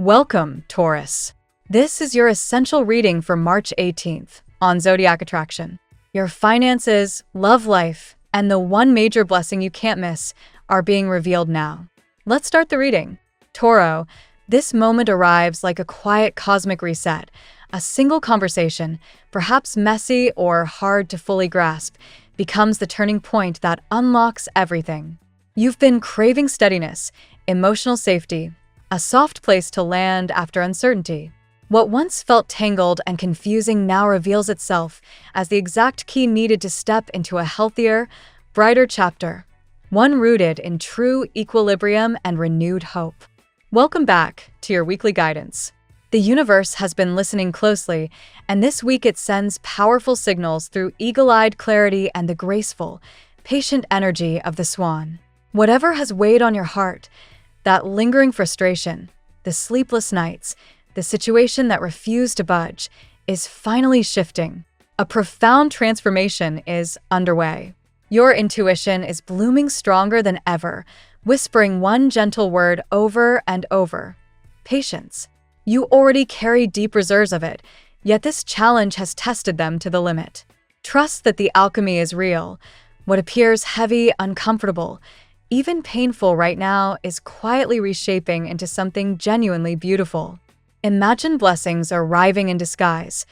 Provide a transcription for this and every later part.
Welcome, Taurus. This is your essential reading for March 18th on Zodiac Attraction. Your finances, love life, and the one major blessing you can't miss are being revealed now. Let's start the reading. Taureau, this moment arrives like a quiet cosmic reset. A single conversation, perhaps messy or hard to fully grasp, becomes the turning point that unlocks everything. You've been craving steadiness, emotional safety, a soft place to land after uncertainty. What once felt tangled and confusing now reveals itself as the exact key needed to step into a healthier, brighter chapter, one rooted in true equilibrium and renewed hope. Welcome back to your weekly guidance. The universe has been listening closely, and this week it sends powerful signals through eagle-eyed clarity and the graceful, patient energy of the swan. Whatever has weighed on your heart, that lingering frustration, the sleepless nights, the situation that refused to budge, is finally shifting. A profound transformation is underway. Your intuition is blooming stronger than ever, whispering one gentle word over and over: patience. You already carry deep reserves of it, yet this challenge has tested them to the limit. Trust that the alchemy is real. What appears heavy, uncomfortable, even painful right now is quietly reshaping into something genuinely beautiful. Imagine blessings arriving in disguise,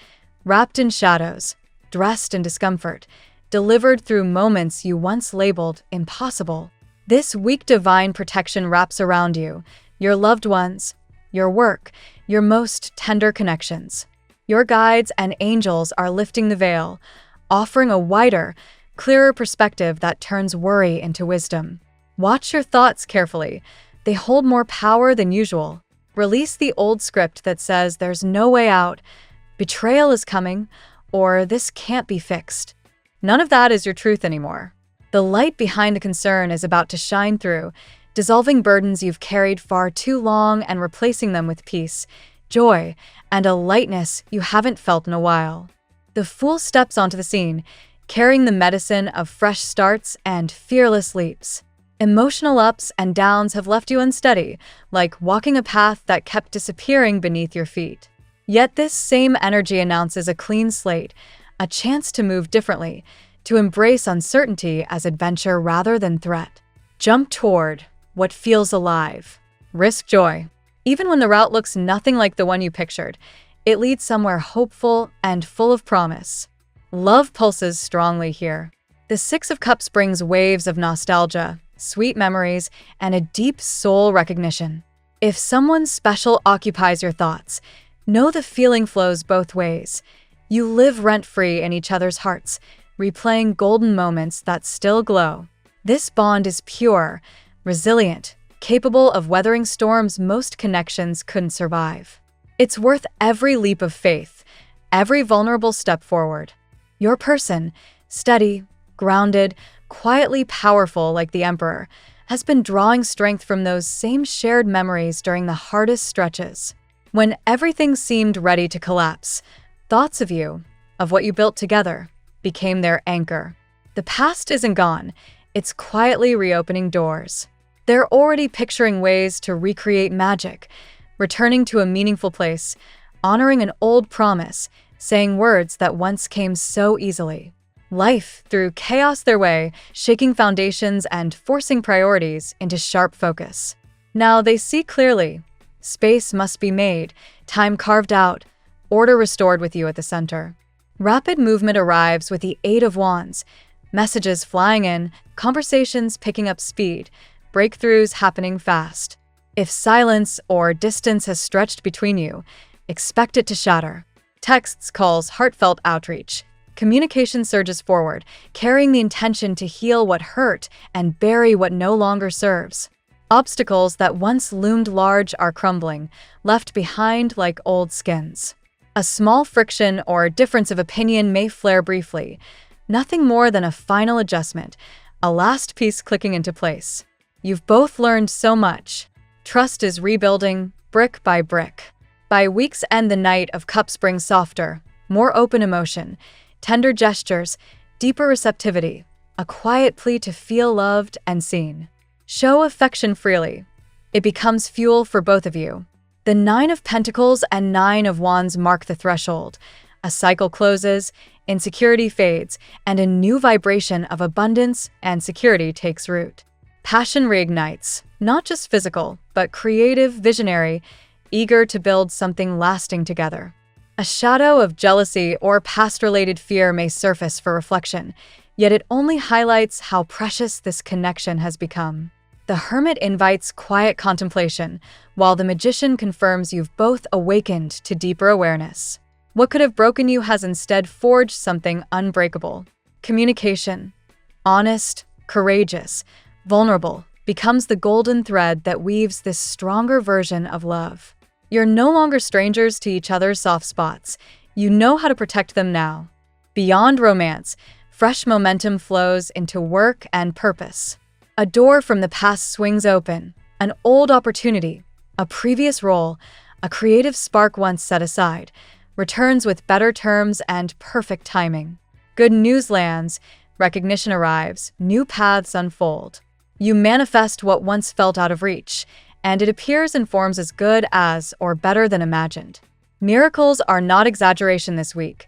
wrapped in shadows, dressed in discomfort, delivered through moments you once labeled impossible. This week divine protection wraps around you, your loved ones, your work, your most tender connections. Your guides and angels are lifting the veil, offering a wider, clearer perspective that turns worry into wisdom. Watch your thoughts carefully. They hold more power than usual. Release the old script that says there's no way out, betrayal is coming, or this can't be fixed. None of that is your truth anymore. The light behind the concern is about to shine through, dissolving burdens you've carried far too long and replacing them with peace, joy, and a lightness you haven't felt in a while. The Fool steps onto the scene, carrying the medicine of fresh starts and fearless leaps. Emotional ups and downs have left you unsteady, like walking a path that kept disappearing beneath your feet. Yet this same energy announces a clean slate, a chance to move differently, to embrace uncertainty as adventure rather than threat. Jump toward what feels alive. Risk joy. Even when the route looks nothing like the one you pictured, it leads somewhere hopeful and full of promise. Love pulses strongly here. The Six of Cups brings waves of nostalgia, sweet memories, and a deep soul recognition. If someone special occupies your thoughts, know the feeling flows both ways. You live rent-free in each other's hearts, replaying golden moments that still glow. This bond is pure, resilient, capable of weathering storms most connections couldn't survive. It's worth every leap of faith, every vulnerable step forward. Your person, steady, grounded, quietly powerful like the Emperor, has been drawing strength from those same shared memories during the hardest stretches. When everything seemed ready to collapse, thoughts of you, of what you built together, became their anchor. The past isn't gone, it's quietly reopening doors. They're already picturing ways to recreate magic, returning to a meaningful place, honoring an old promise, saying words that once came so easily. Life threw chaos their way, shaking foundations and forcing priorities into sharp focus. Now they see clearly. Space must be made, time carved out, order restored with you at the center. Rapid movement arrives with the Eight of Wands, messages flying in, conversations picking up speed, breakthroughs happening fast. If silence or distance has stretched between you, expect it to shatter. Texts, calls, heartfelt outreach. Communication surges forward, carrying the intention to heal what hurt and bury what no longer serves. Obstacles that once loomed large are crumbling, left behind like old skins. A small friction or difference of opinion may flare briefly, nothing more than a final adjustment, a last piece clicking into place. You've both learned so much. Trust is rebuilding, brick by brick. By week's end, the Knight of Cups brings softer, more open emotion, tender gestures, deeper receptivity, a quiet plea to feel loved and seen. Show affection freely. It becomes fuel for both of you. The Nine of Pentacles and Nine of Wands mark the threshold. A cycle closes, insecurity fades, and a new vibration of abundance and security takes root. Passion reignites, not just physical, but creative, visionary, eager to build something lasting together. A shadow of jealousy or past-related fear may surface for reflection, yet it only highlights how precious this connection has become. The Hermit invites quiet contemplation, while the Magician confirms you've both awakened to deeper awareness. What could have broken you has instead forged something unbreakable. Communication, honest, courageous, vulnerable, becomes the golden thread that weaves this stronger version of love. You're no longer strangers to each other's soft spots. You know how to protect them now. Beyond romance, fresh momentum flows into work and purpose. A door from the past swings open, an old opportunity, a previous role, a creative spark once set aside, returns with better terms and perfect timing. Good news lands, recognition arrives, new paths unfold. You manifest what once felt out of reach, and it appears in forms as good as or better than imagined. Miracles are not exaggeration this week.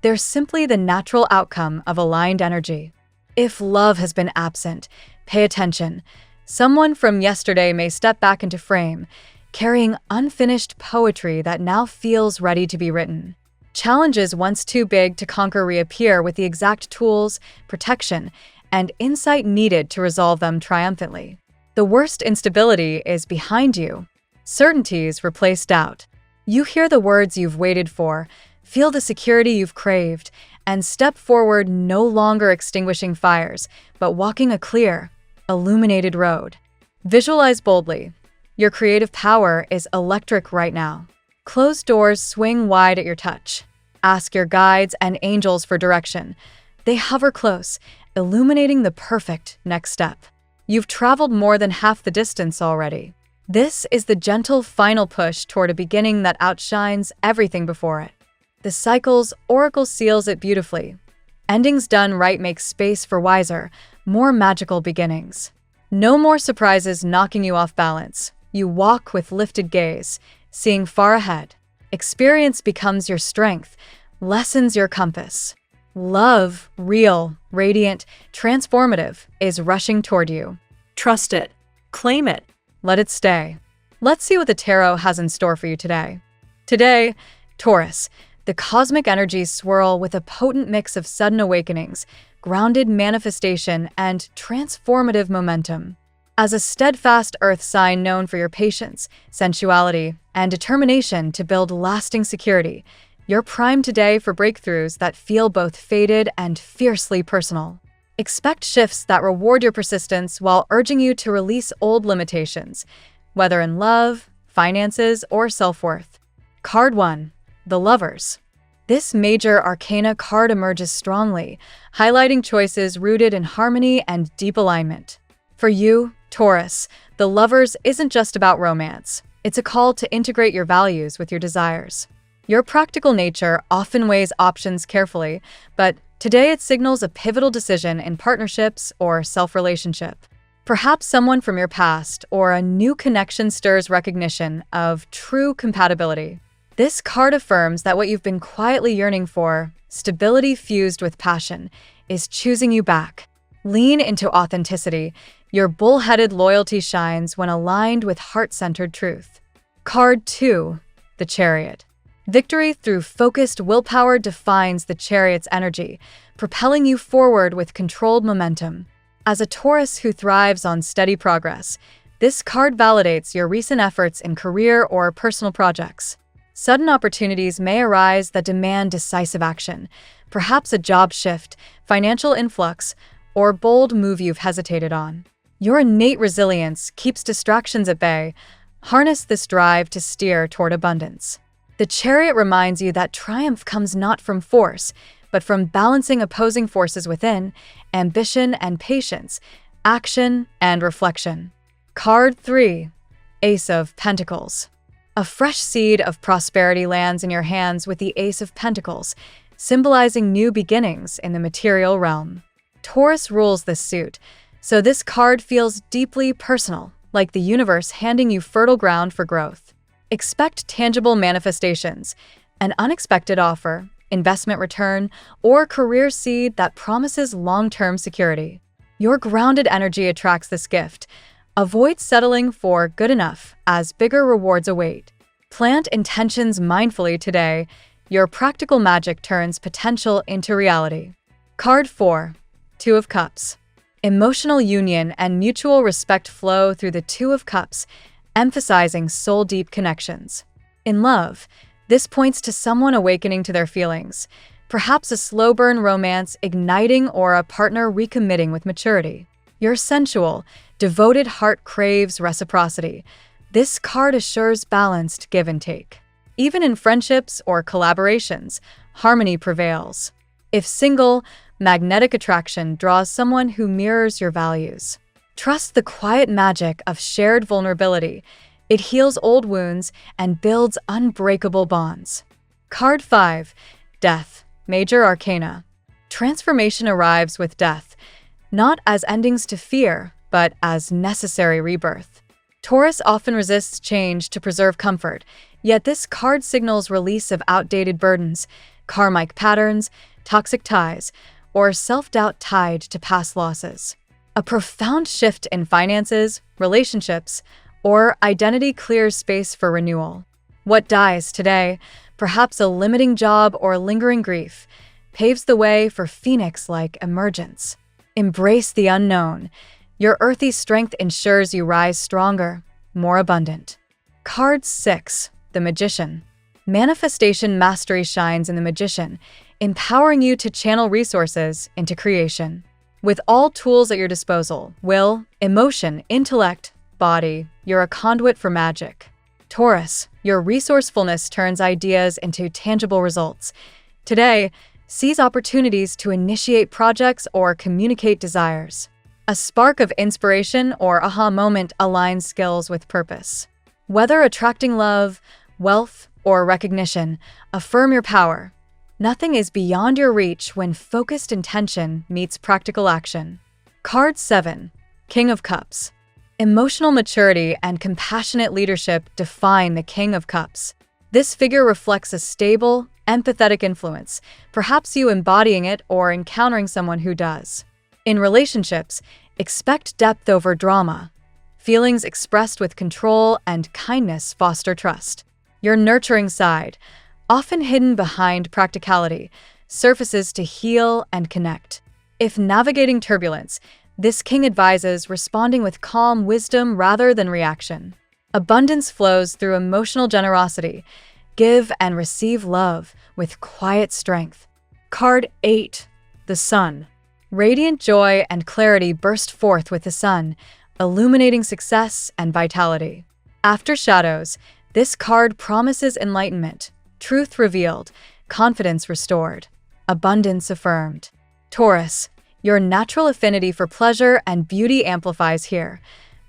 They're simply the natural outcome of aligned energy. If love has been absent, pay attention. Someone from yesterday may step back into frame, carrying unfinished poetry that now feels ready to be written. Challenges once too big to conquer reappear with the exact tools, protection, and insight needed to resolve them triumphantly. The worst instability is behind you. Certainties replace doubt. You hear the words you've waited for, feel the security you've craved, and step forward no longer extinguishing fires, but walking a clear, illuminated road. Visualize boldly. Your creative power is electric right now. Closed doors swing wide at your touch. Ask your guides and angels for direction. They hover close, illuminating the perfect next step. You've traveled more than half the distance already. This is the gentle final push toward a beginning that outshines everything before it. The cycle's oracle seals it beautifully. Endings done right make space for wiser, more magical beginnings. No more surprises knocking you off balance. You walk with lifted gaze, seeing far ahead. Experience becomes your strength, lessons your compass. Love, real, radiant, transformative, is rushing toward you. Trust it. Claim it. Let it stay. Let's see what the tarot has in store for you today. Today, Taurus, the cosmic energies swirl with a potent mix of sudden awakenings, grounded manifestation, and transformative momentum. As a steadfast earth sign known for your patience, sensuality, and determination to build lasting security, you're primed today for breakthroughs that feel both fated and fiercely personal. Expect shifts that reward your persistence while urging you to release old limitations, whether in love, finances, or self-worth. Card 1. The Lovers. This major arcana card emerges strongly, highlighting choices rooted in harmony and deep alignment. For you, Taurus, the Lovers isn't just about romance. It's a call to integrate your values with your desires. Your practical nature often weighs options carefully, but today it signals a pivotal decision in partnerships or self-relationship. Perhaps someone from your past or a new connection stirs recognition of true compatibility. This card affirms that what you've been quietly yearning for, stability fused with passion, is choosing you back. Lean into authenticity. Your bull-headed loyalty shines when aligned with heart-centered truth. Card 2. The Chariot. Victory through focused willpower defines the Chariot's energy, propelling you forward with controlled momentum. As a Taurus who thrives on steady progress, this card validates your recent efforts in career or personal projects. Sudden opportunities may arise that demand decisive action, perhaps a job shift, financial influx, or bold move you've hesitated on. Your innate resilience keeps distractions at bay. Harness this drive to steer toward abundance. The Chariot reminds you that triumph comes not from force, but from balancing opposing forces within, ambition and patience, action and reflection. Card 3. Ace of Pentacles. A fresh seed of prosperity lands in your hands with the Ace of Pentacles, symbolizing new beginnings in the material realm. Taurus rules this suit, so this card feels deeply personal, like the universe handing you fertile ground for growth. Expect tangible manifestations, an unexpected offer, investment return, or career seed that promises long-term security. Your grounded energy attracts this gift. Avoid settling for good enough, as bigger rewards await. Plant intentions mindfully today. Your practical magic turns potential into reality. Card 4. Two of Cups. Emotional union and mutual respect flow through the Two of Cups, emphasizing soul-deep connections. In love, this points to someone awakening to their feelings, perhaps a slow-burn romance igniting or a partner recommitting with maturity. Your sensual, devoted heart craves reciprocity. This card assures balanced give and take. Even in friendships or collaborations, harmony prevails. If single, magnetic attraction draws someone who mirrors your values. Trust the quiet magic of shared vulnerability. It heals old wounds and builds unbreakable bonds. Card 5. Death. Major Arcana. Transformation arrives with death, not as endings to fear, but as necessary rebirth. Taurus often resists change to preserve comfort, yet this card signals release of outdated burdens, karmic patterns, toxic ties, or self-doubt tied to past losses. A profound shift in finances, relationships, or identity clears space for renewal. What dies today, perhaps a limiting job or lingering grief, paves the way for phoenix-like emergence. Embrace the unknown. Your earthy strength ensures you rise stronger, more abundant. Card 6. The Magician. Manifestation mastery shines in the Magician, empowering you to channel resources into creation. With all tools at your disposal, will, emotion, intellect, body, you're a conduit for magic. Taurus, your resourcefulness turns ideas into tangible results. Today, seize opportunities to initiate projects or communicate desires. A spark of inspiration or aha moment aligns skills with purpose. Whether attracting love, wealth, or recognition, affirm your power. Nothing is beyond your reach when focused intention meets practical action. Card 7. King of Cups. Emotional maturity and compassionate leadership define the King of Cups. This figure reflects a stable, empathetic influence, perhaps you embodying it or encountering someone who does. In relationships, expect depth over drama. Feelings expressed with control and kindness foster trust. Your nurturing side, often hidden behind practicality, surfaces to heal and connect. If navigating turbulence, this king advises responding with calm wisdom rather than reaction. Abundance flows through emotional generosity. Give and receive love with quiet strength. Card 8. The Sun. Radiant joy and clarity burst forth with the sun, illuminating success and vitality. After shadows, this card promises enlightenment, truth revealed, confidence restored, abundance affirmed. Taurus, your natural affinity for pleasure and beauty amplifies here.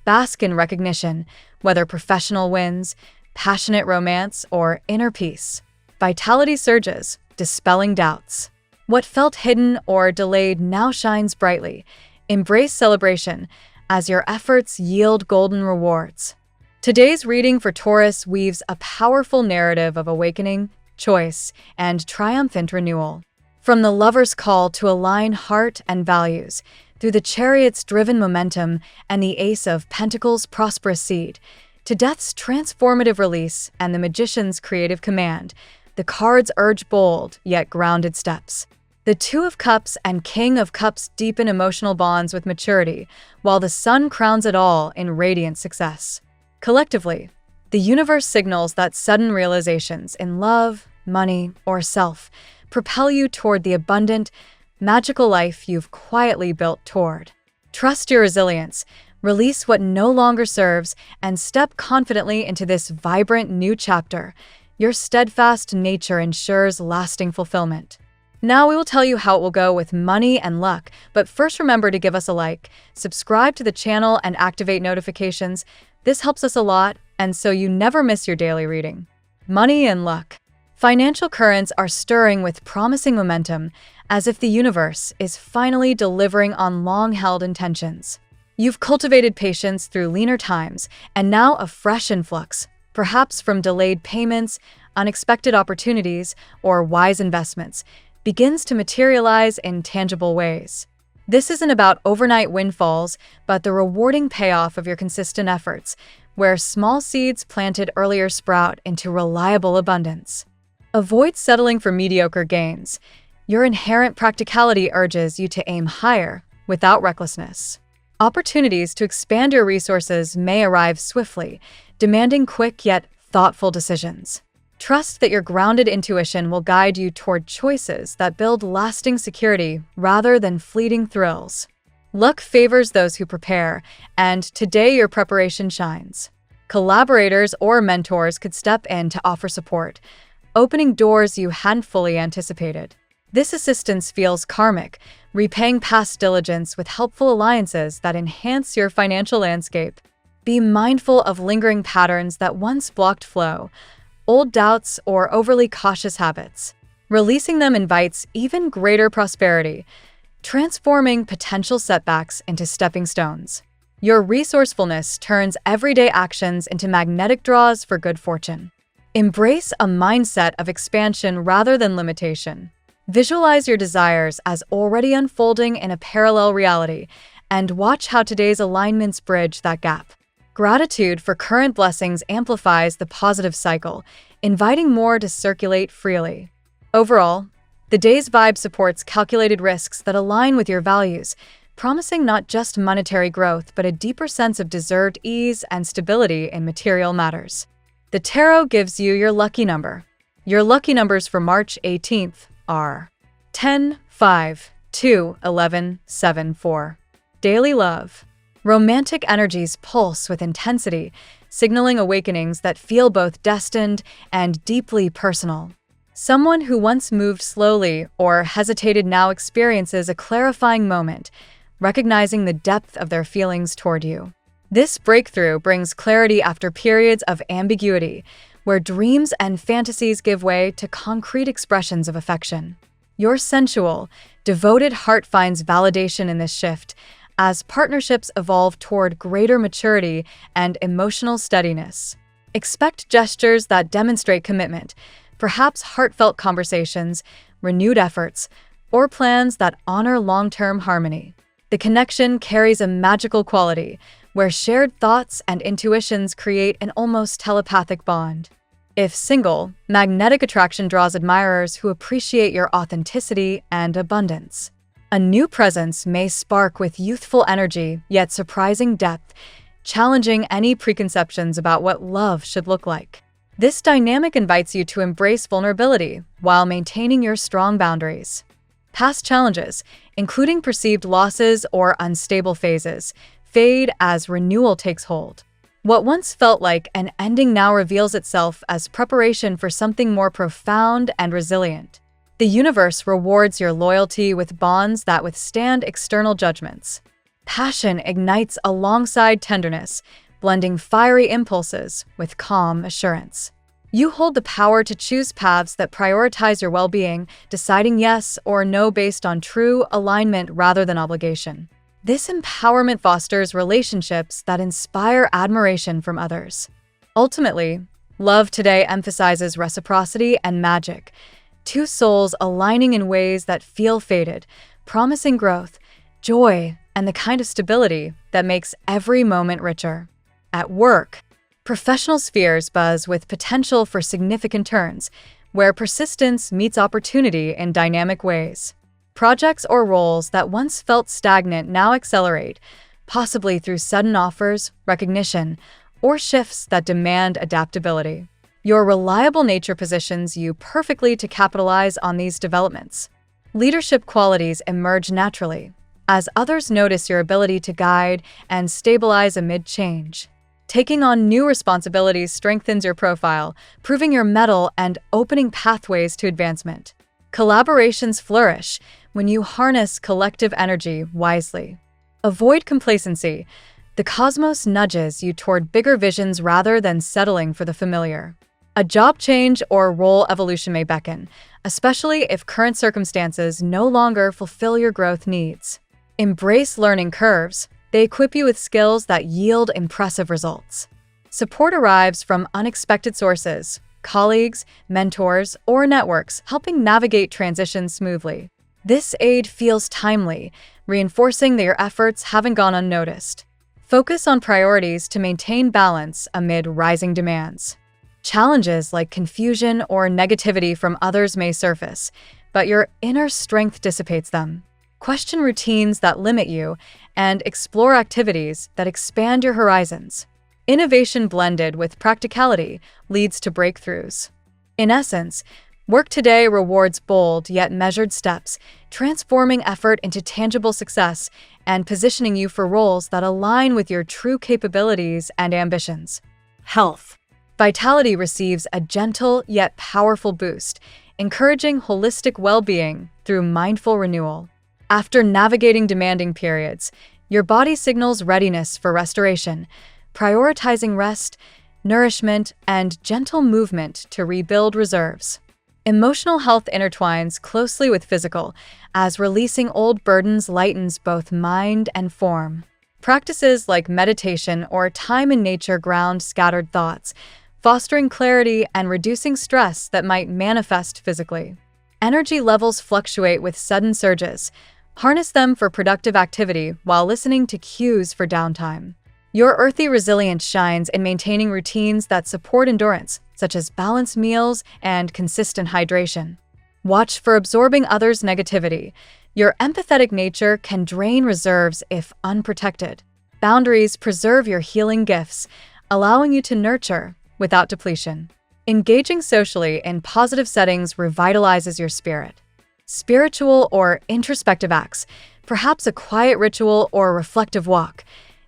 Bask in recognition, whether professional wins, passionate romance, or inner peace. Vitality surges, dispelling doubts. What felt hidden or delayed now shines brightly. Embrace celebration as your efforts yield golden rewards. Today's reading for Taurus weaves a powerful narrative of awakening, choice, and triumphant renewal. From the lover's call to align heart and values, through the chariot's driven momentum and the ace of pentacles' prosperous seed, to death's transformative release and the magician's creative command, the cards urge bold yet grounded steps. The Two of Cups and King of Cups deepen emotional bonds with maturity, while the Sun crowns it all in radiant success. Collectively, the universe signals that sudden realizations in love, money, or self propel you toward the abundant, magical life you've quietly built toward. Trust your resilience, release what no longer serves, and step confidently into this vibrant new chapter. Your steadfast nature ensures lasting fulfillment. Now we will tell you how it will go with money and luck, but first remember to give us a like, subscribe to the channel, and activate notifications. This helps us a lot, and so you never miss your daily reading. Money and luck. Financial currents are stirring with promising momentum, as if the universe is finally delivering on long-held intentions. You've cultivated patience through leaner times, and now a fresh influx, perhaps from delayed payments, unexpected opportunities, or wise investments, begins to materialize in tangible ways. This isn't about overnight windfalls, but the rewarding payoff of your consistent efforts, where small seeds planted earlier sprout into reliable abundance. Avoid settling for mediocre gains. Your inherent practicality urges you to aim higher, without recklessness. Opportunities to expand your resources may arrive swiftly, demanding quick yet thoughtful decisions. Trust that your grounded intuition will guide you toward choices that build lasting security rather than fleeting thrills. Luck favors those who prepare, and today your preparation shines. Collaborators or mentors could step in to offer support, opening doors you hadn't fully anticipated. This assistance feels karmic, repaying past diligence with helpful alliances that enhance your financial landscape. Be mindful of lingering patterns that once blocked flow, old doubts or overly cautious habits. Releasing them invites even greater prosperity, transforming potential setbacks into stepping stones. Your resourcefulness turns everyday actions into magnetic draws for good fortune. Embrace a mindset of expansion rather than limitation. Visualize your desires as already unfolding in a parallel reality, and watch how today's alignments bridge that gap. Gratitude for current blessings amplifies the positive cycle, inviting more to circulate freely. Overall, the day's vibe supports calculated risks that align with your values, promising not just monetary growth but a deeper sense of deserved ease and stability in material matters. The tarot gives you your lucky number. Your lucky numbers for March 18th are 10, 5, 2, 11, 7, 4. Daily love. Romantic energies pulse with intensity, signaling awakenings that feel both destined and deeply personal. Someone who once moved slowly or hesitated now experiences a clarifying moment, recognizing the depth of their feelings toward you. This breakthrough brings clarity after periods of ambiguity, where dreams and fantasies give way to concrete expressions of affection. Your sensual, devoted heart finds validation in this shift as partnerships evolve toward greater maturity and emotional steadiness. Expect gestures that demonstrate commitment, perhaps heartfelt conversations, renewed efforts, or plans that honor long-term harmony. The connection carries a magical quality, where shared thoughts and intuitions create an almost telepathic bond. If single, magnetic attraction draws admirers who appreciate your authenticity and abundance. A new presence may spark with youthful energy, yet surprising depth, challenging any preconceptions about what love should look like. This dynamic invites you to embrace vulnerability while maintaining your strong boundaries. Past challenges, including perceived losses or unstable phases, fade as renewal takes hold. What once felt like an ending now reveals itself as preparation for something more profound and resilient. The universe rewards your loyalty with bonds that withstand external judgments. Passion ignites alongside tenderness, blending fiery impulses with calm assurance. You hold the power to choose paths that prioritize your well-being, deciding yes or no based on true alignment rather than obligation. This empowerment fosters relationships that inspire admiration from others. Ultimately, love today emphasizes reciprocity and magic, two souls aligning in ways that feel fated, promising growth, joy, and the kind of stability that makes every moment richer. At work, professional spheres buzz with potential for significant turns, where persistence meets opportunity in dynamic ways. Projects or roles that once felt stagnant now accelerate, possibly through sudden offers, recognition, or shifts that demand adaptability. Your reliable nature positions you perfectly to capitalize on these developments. Leadership qualities emerge naturally, as others notice your ability to guide and stabilize amid change. Taking on new responsibilities strengthens your profile, proving your mettle and opening pathways to advancement. Collaborations flourish when you harness collective energy wisely. Avoid complacency. The cosmos nudges you toward bigger visions rather than settling for the familiar. A job change or role evolution may beckon, especially if current circumstances no longer fulfill your growth needs. Embrace learning curves. They equip you with skills that yield impressive results. Support arrives from unexpected sources, colleagues, mentors, or networks helping navigate transitions smoothly. This aid feels timely, reinforcing that your efforts haven't gone unnoticed. Focus on priorities to maintain balance amid rising demands. Challenges like confusion or negativity from others may surface, but your inner strength dissipates them. Question routines that limit you and explore activities that expand your horizons. Innovation blended with practicality leads to breakthroughs. In essence, work today rewards bold yet measured steps, transforming effort into tangible success and positioning you for roles that align with your true capabilities and ambitions. Health. Vitality receives a gentle yet powerful boost, encouraging holistic well-being through mindful renewal. After navigating demanding periods, your body signals readiness for restoration, prioritizing rest, nourishment, and gentle movement to rebuild reserves. Emotional health intertwines closely with physical, as releasing old burdens lightens both mind and form. Practices like meditation or time in nature ground scattered thoughts, fostering clarity and reducing stress that might manifest physically. Energy levels fluctuate with sudden surges. Harness them for productive activity while listening to cues for downtime. Your earthy resilience shines in maintaining routines that support endurance, such as balanced meals and consistent hydration. Watch for absorbing others' negativity. Your empathetic nature can drain reserves if unprotected. Boundaries preserve your healing gifts, allowing you to nurture without depletion. Engaging socially in positive settings revitalizes your spirit. Spiritual or introspective acts, perhaps a quiet ritual or reflective walk,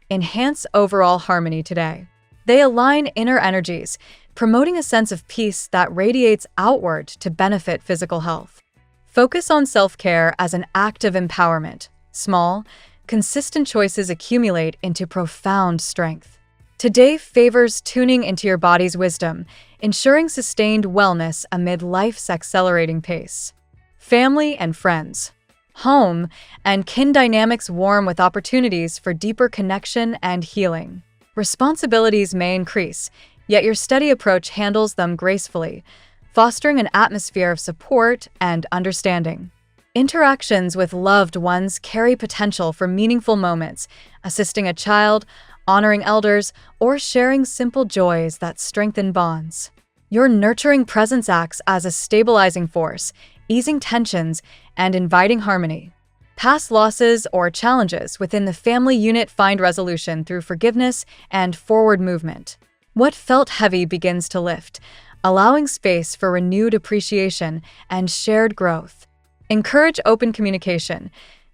enhance overall harmony today. They align inner energies, promoting a sense of peace that radiates outward to benefit physical health. Focus on self-care as an act of empowerment. Small, consistent choices accumulate into profound strength. Today favors tuning into your body's wisdom, ensuring sustained wellness amid life's accelerating pace. Family and friends. Home and kin dynamics warm with opportunities for deeper connection and healing. Responsibilities may increase, yet your steady approach handles them gracefully, fostering an atmosphere of support and understanding. Interactions with loved ones carry potential for meaningful moments, assisting a child, honoring elders, or sharing simple joys that strengthen bonds. Your nurturing presence acts as a stabilizing force, easing tensions and inviting harmony. Past losses or challenges within the family unit find resolution through forgiveness and forward movement. What felt heavy begins to lift, allowing space for renewed appreciation and shared growth. Encourage open communication.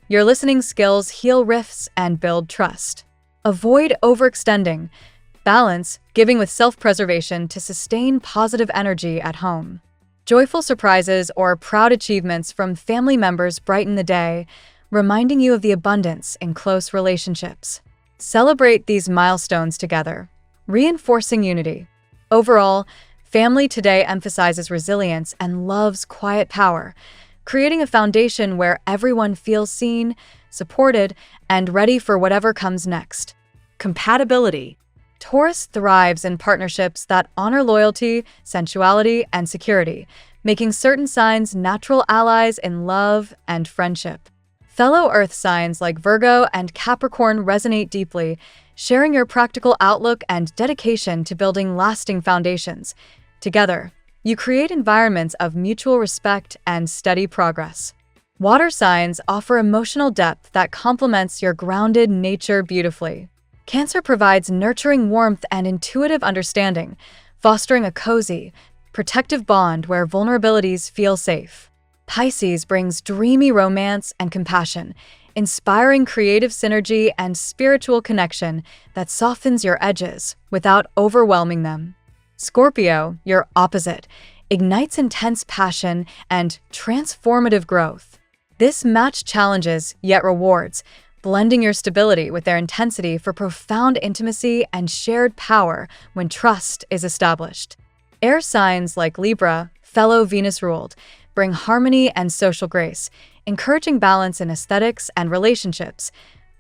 Your listening skills heal rifts and build trust. Avoid overextending. Balance, giving with self-preservation to sustain positive energy at home. Joyful surprises or proud achievements from family members brighten the day, reminding you of the abundance in close relationships. Celebrate these milestones together, reinforcing unity. Overall, family today emphasizes resilience and love's quiet power, creating a foundation where everyone feels seen, supported, and ready for whatever comes next. Compatibility. Taurus thrives in partnerships that honor loyalty, sensuality, and security, making certain signs natural allies in love and friendship. Fellow Earth signs like Virgo and Capricorn resonate deeply, sharing your practical outlook and dedication to building lasting foundations. Together, you create environments of mutual respect and steady progress. Water signs offer emotional depth that complements your grounded nature beautifully. Cancer provides nurturing warmth and intuitive understanding, fostering a cozy, protective bond where vulnerabilities feel safe. Pisces brings dreamy romance and compassion, inspiring creative synergy and spiritual connection that softens your edges without overwhelming them. Scorpio, your opposite, ignites intense passion and transformative growth. This match challenges yet rewards, blending your stability with their intensity for profound intimacy and shared power when trust is established. Air signs like Libra, fellow Venus-ruled, bring harmony and social grace, encouraging balance in aesthetics and relationships,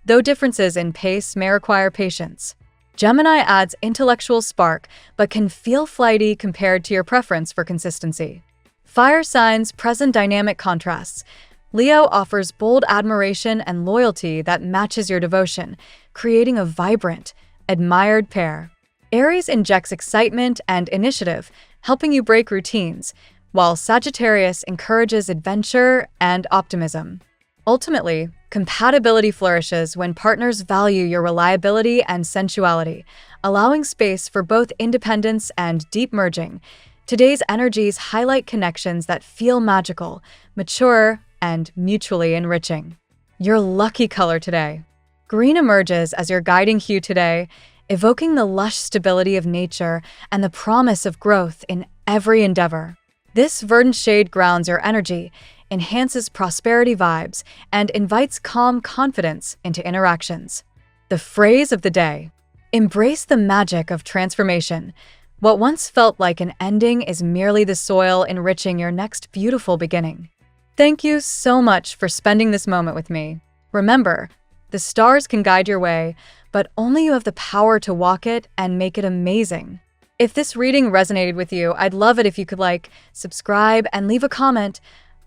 though differences in pace may require patience. Gemini adds intellectual spark, but can feel flighty compared to your preference for consistency. Fire signs present dynamic contrasts. Leo offers bold admiration and loyalty that matches your devotion, creating a vibrant, admired pair. Aries injects excitement and initiative, helping you break routines, while Sagittarius encourages adventure and optimism. Ultimately, compatibility flourishes when partners value your reliability and sensuality, allowing space for both independence and deep merging. Today's energies highlight connections that feel magical, mature, and mutually enriching. Your lucky color today. Green emerges as your guiding hue today, evoking the lush stability of nature and the promise of growth in every endeavor. This verdant shade grounds your energy, enhances prosperity vibes, and invites calm confidence into interactions. The phrase of the day: embrace the magic of transformation. What once felt like an ending is merely the soil enriching your next beautiful beginning. Thank you so much for spending this moment with me. Remember, the stars can guide your way, but only you have the power to walk it and make it amazing. If this reading resonated with you, I'd love it if you could like, subscribe, and leave a comment.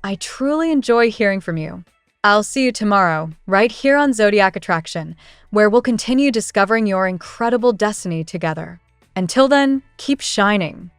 I truly enjoy hearing from you. I'll see you tomorrow, right here on Zodiac Attraction, where we'll continue discovering your incredible destiny together. Until then, keep shining.